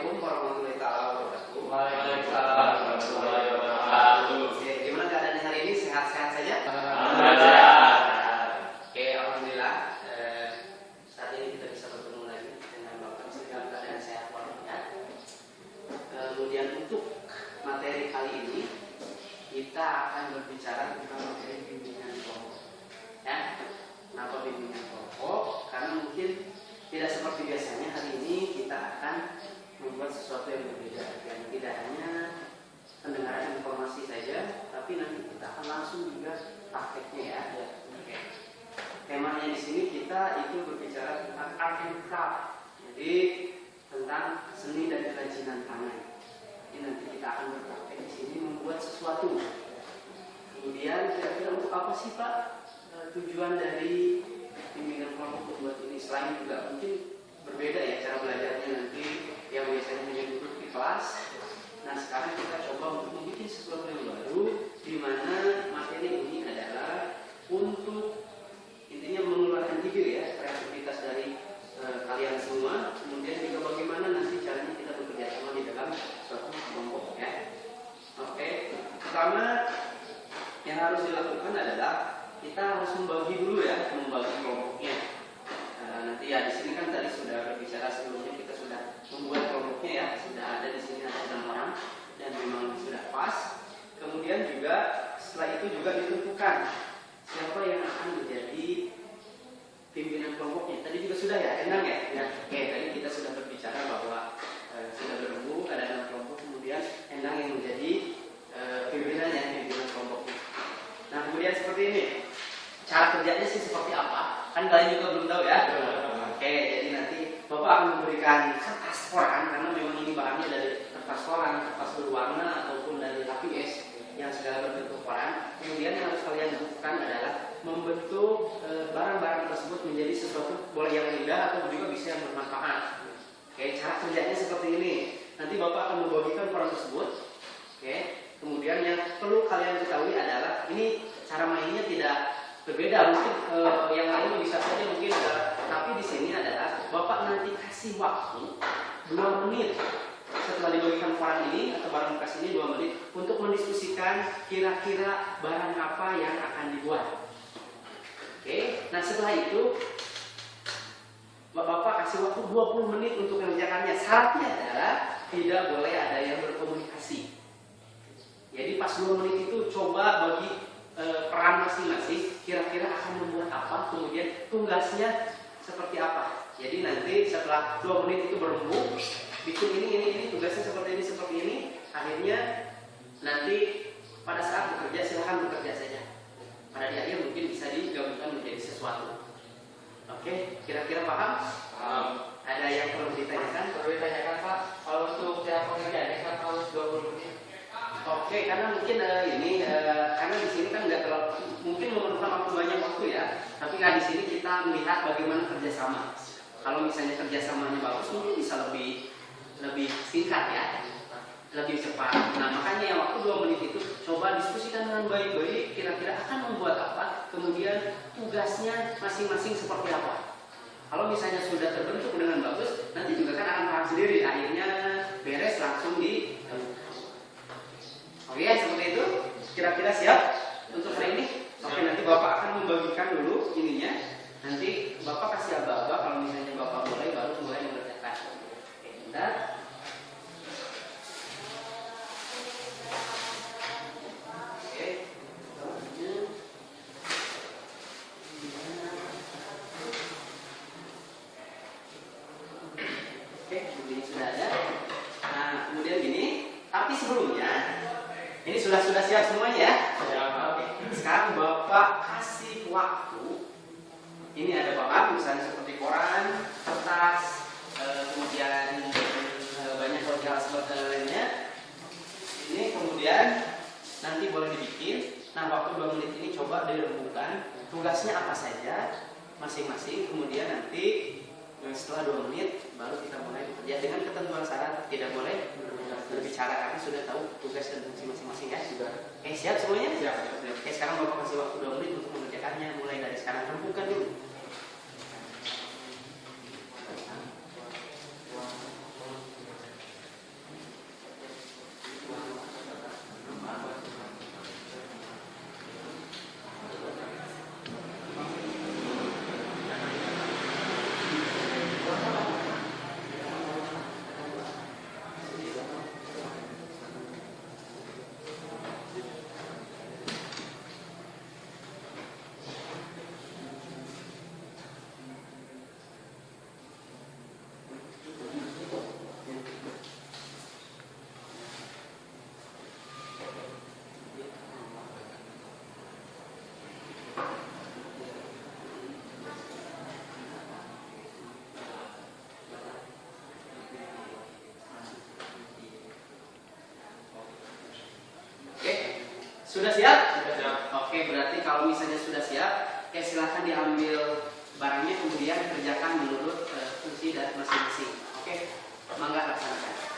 Assalamualaikum warahmatullahi wabarakatuh. Waalaikumsalam warahmatullahi wabarakatuh. Oke, gimana keadaan hari ini? Sehat-sehat saja? Alhamdulillah. Oke, alhamdulillah. Saat ini kita bisa bertemu lagi dengan Bapak dalam keadaan sehat walafiat. Kemudian untuk materi kali ini kita akan berbicara tentang materi bimbingan kelompok. Ya, kenapa bimbingan kelompok? Karena mungkin tidak seperti biasanya, hari ini kita akan membuat sesuatu yang berbeda, yang tidak hanya pendengaran informasi saja, tapi nanti kita akan langsung juga prakteknya ya. Oke. Temanya di sini kita itu berbicara tentang art and craft, jadi tentang seni dan kerajinan tangan. Ini nanti kita akan berpraktek di sini membuat sesuatu. Kemudian kira-kira untuk apa sih Pak tujuan dari bimbingan kelompok membuat ini? Selain juga mungkin berbeda ya cara belajarnya nanti yang biasanya hanya duduk di kelas. Nah sekarang kita coba untuk membuat sesuatu yang baru, di mana materi ini adalah untuk intinya mengeluarkan ide ya, kreativitas dari kalian semua. Kemudian juga bagaimana nanti caranya kita bekerja sama di dalam suatu kelompok ya. Oke, pertama yang harus dilakukan adalah kita harus membagi dulu ya, membagi kelompoknya. Nanti ya di sini kan tadi sudah berbicara sebelumnya, kita sudah membuat kelompoknya ya, sudah ada di sini ada 6 orang dan memang sudah pas. Kemudian juga setelah itu juga ditentukan siapa yang akan menjadi pimpinan kelompoknya. Tadi juga sudah ya, Endang ya. Oke, tadi kita sudah berbicara bahwa sudah berembuk ada 6 kelompok, kemudian Endang yang menjadi pimpinannya, pimpinan kelompoknya. Nah kemudian seperti ini. Cara kerjanya sih seperti apa? Kan kalian juga belum tahu ya. Oke, jadi nanti Bapak akan memberikan kertas koran, karena memang ini bahannya dari kertas koran, kertas berwarna ataupun dari HPS yang segala berbentuk koran. Kemudian yang harus kalian lakukan adalah membentuk barang-barang tersebut menjadi sesuatu boleh yang indah atau juga bisa yang bermanfaat. Oke, cara kerjanya seperti ini. Nanti Bapak akan membagikan koran tersebut. Oke, kemudian yang perlu kalian ketahui adalah ini cara mainnya tidak berbeda, mungkin yang lain bisa saja mungkin tapi di sini adalah Bapak nanti kasih waktu 2 menit setelah dibagikan koran ini atau barang bekas ini 2 menit untuk mendiskusikan kira-kira barang apa yang akan dibuat. Oke, nah setelah itu Bapak kasih waktu 20 menit untuk mengerjakannya. Syaratnya adalah tidak boleh ada yang berkomunikasi. Jadi pas 2 menit itu coba bagi peran masing-masing, kira-kira akan membuat apa, kemudian tugasnya seperti apa. Jadi nanti setelah 2 menit itu berembuk, bikin ini, tugasnya seperti ini, akhirnya nanti pada saat bekerja silahkan bekerja saja. Pada di akhir mungkin bisa digabungkan menjadi sesuatu. Oke, kira-kira paham? Ada yang perlu ditanyakan? Perlu ditanyakan Pak, kalau untuk cara pengerjaannya kan harus 20 menit. Oke, karena mungkin karena di sini kan nggak terlalu mungkin memerlukan waktu banyak waktu ya. Tapi kan di sini kita melihat bagaimana kerjasama. Kalau misalnya kerjasamanya bagus, mungkin bisa lebih singkat ya, lebih cepat. Nah makanya yang waktu 2 menit itu coba diskusikan dengan baik-baik. Kira-kira akan membuat apa, kemudian tugasnya masing-masing seperti apa. Kalau misalnya sudah terbentuk dengan bagus, nanti juga kan akan paham sendiri. Akhirnya beres langsung di Oke, seperti itu. Kira-kira siap untuk hari ini? Oke, nanti Bapak akan membagikan dulu ininya. Nanti Bapak kasih aba-aba, kalau misalnya Bapak mulai baru mulai mengerjakan. Oke, bentar. Oke. Oke, ini sudah ada. Nah, kemudian gini. Tapi sebelumnya ini sudah siap semuanya ya? Oke. Sekarang Bapak kasih waktu. Ini ada bahan misalnya seperti koran, kertas, kemudian banyak material seperti lainnya. Ini kemudian nanti boleh dibikin. Nah waktu 2 menit ini coba dirembukkan. Tugasnya apa saja masing-masing. Kemudian nanti setelah 2 menit baru kita mulai bekerja dengan ketentuan syarat tidak boleh berbicara karena sudah tahu tugas dan fungsi masing-masing ya. Sudah. Oke, siap semuanya? Siap. Oke, sekarang Bapak kasih waktu 2 menit untuk mengerjakannya mulai dari sekarang. Rembukan dulu. Sudah siap? Sudah siap. Oke, berarti kalau misalnya sudah siap, silahkan diambil barangnya, kemudian kerjakan menurut fungsi dan masing-masing. Oke, mangga laksanakan.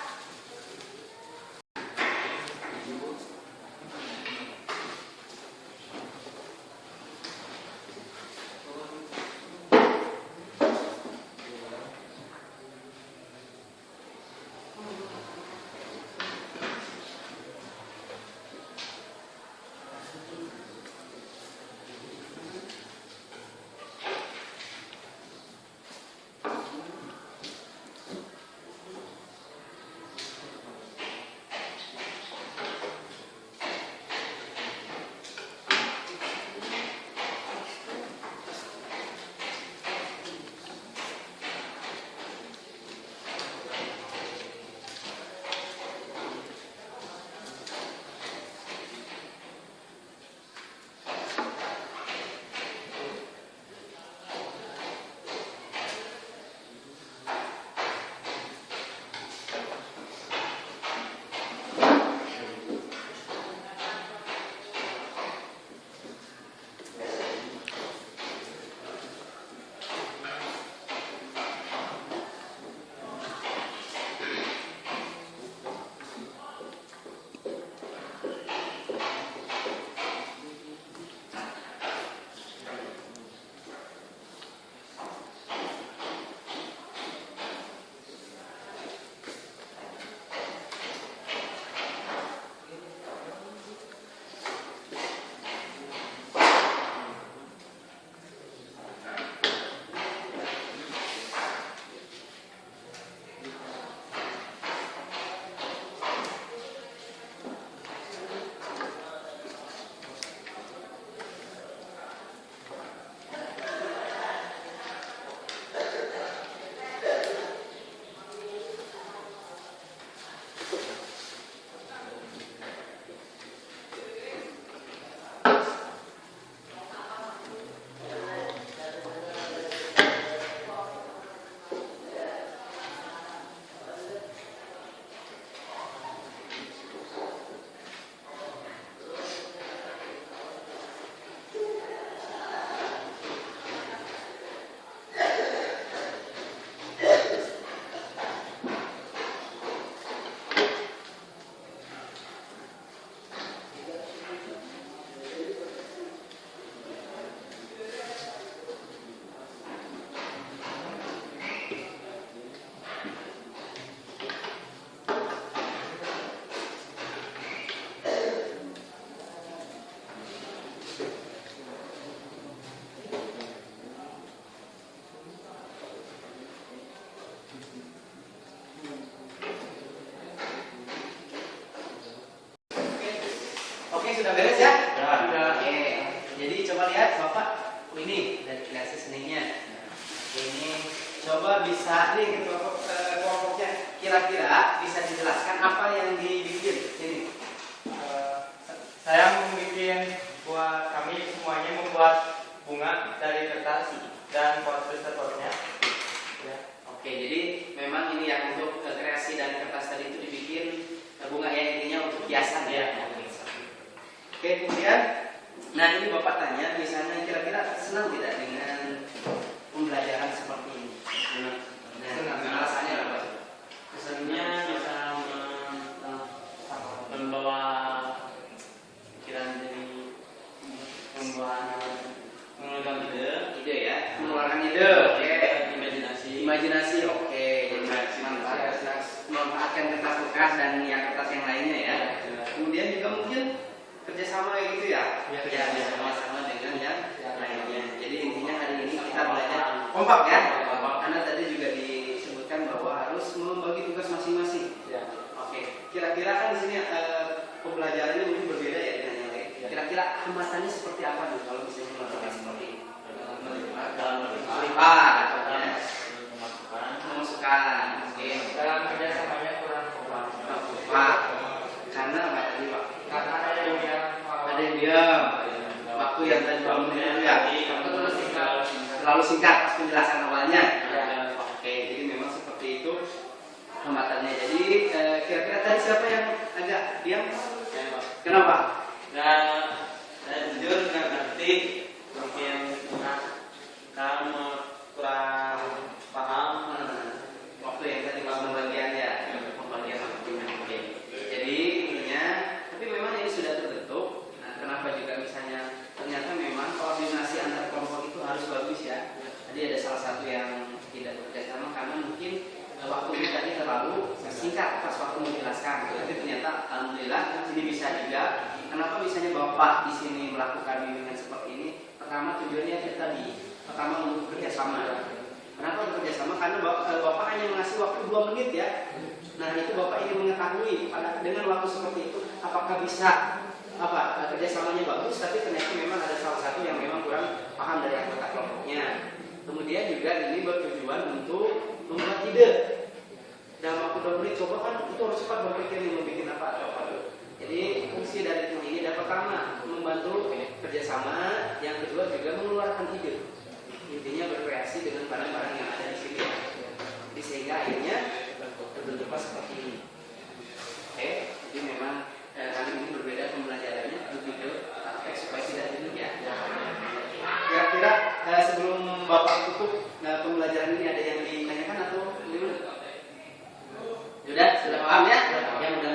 Oke, sudah beres ya? Sudah. Oke. Jadi coba lihat Bapak, ini dari kreasi seninya. Ini coba bisa nih kelompoknya kira-kira bisa dijelaskan apa yang dibikin ini. Saya kami semuanya membuat bunga dari kertas dan poster-posternya. Ya. Oke, jadi memang ini yang untuk kreasi dan kertas tadi itu dibikin bunga ya, intinya untuk hiasan ya. Oke, kemudian, nah ini Bapak tanya, misalnya kira-kira senang tidak dengan pembelajaran seperti ini? Senang. Nah, alasannya apa? Kesannya bisa membawa pikiran dari mengeluarkan ide Ya, mengeluarkan ide. Oke. imajinasi Oke. Jadi memanfaatkan kertas bekas dan yang kertas yang lainnya ya. Kemudian juga mungkin kerjasama kayak gitu ya. Ya, bersama-sama dengan yang lainnya. Jadi intinya hari ini kita belajar kompak ya. Karena tadi juga disebutkan bahwa harus membagi tugas masing-masing. Oke. Kira-kira kan di sini pembelajarannya mungkin berbeda ya dengan yang lain. Kira-kira hamasannya seperti apa nih kalau misalnya melakukan seperti ini? Melipat atau memasukkan. Oke. Dalam kerjasamanya kurang kompak. Pak, karena apa tadi Pak? Karena ada yang diam. Waktu yang tadi 2 menit itu ya. Terlalu singkat pas penjelasan awalnya. Oke, jadi memang seperti itu hamatannya. Jadi kira-kira tadi siapa yang agak diam? Kenapa? dan singkat pas waktu menjelaskan, tapi ternyata alhamdulillah ini bisa juga. Kenapa misalnya Bapak di sini melakukan bimbingan seperti ini? Pertama tujuannya tadi, pertama untuk kerjasama. Kenapa bekerjasama? Karena Bapak hanya mengasih waktu 2 menit ya. Nah itu Bapak ingin mengetahui dengan waktu seperti itu apakah bisa kerjasamanya bagus, tapi ternyata memang ada salah satu yang memang kurang paham dari anggota kelompoknya. Kemudian juga ini bertujuan untuk membuat ide. Dalam waktu 2 menit coba kan itu harus cepat berpikir nih mau bikin apa atau apa. Jadi fungsi dari tim ini adalah pertama membantu kerjasama, yang kedua juga mengeluarkan ide. Intinya berkreasi dengan barang-barang yang ada di sini. Jadi sehingga akhirnya terbentuklah seperti ini. Oke, jadi memang kali ini berbeda pembelajarannya lebih ke supaya tidak jenuh ya. Kira-kira sebelum Bapak tutup pembelajaran ini ada yang ditanyakan atau gimana? Sudah paham ya? Yang mudah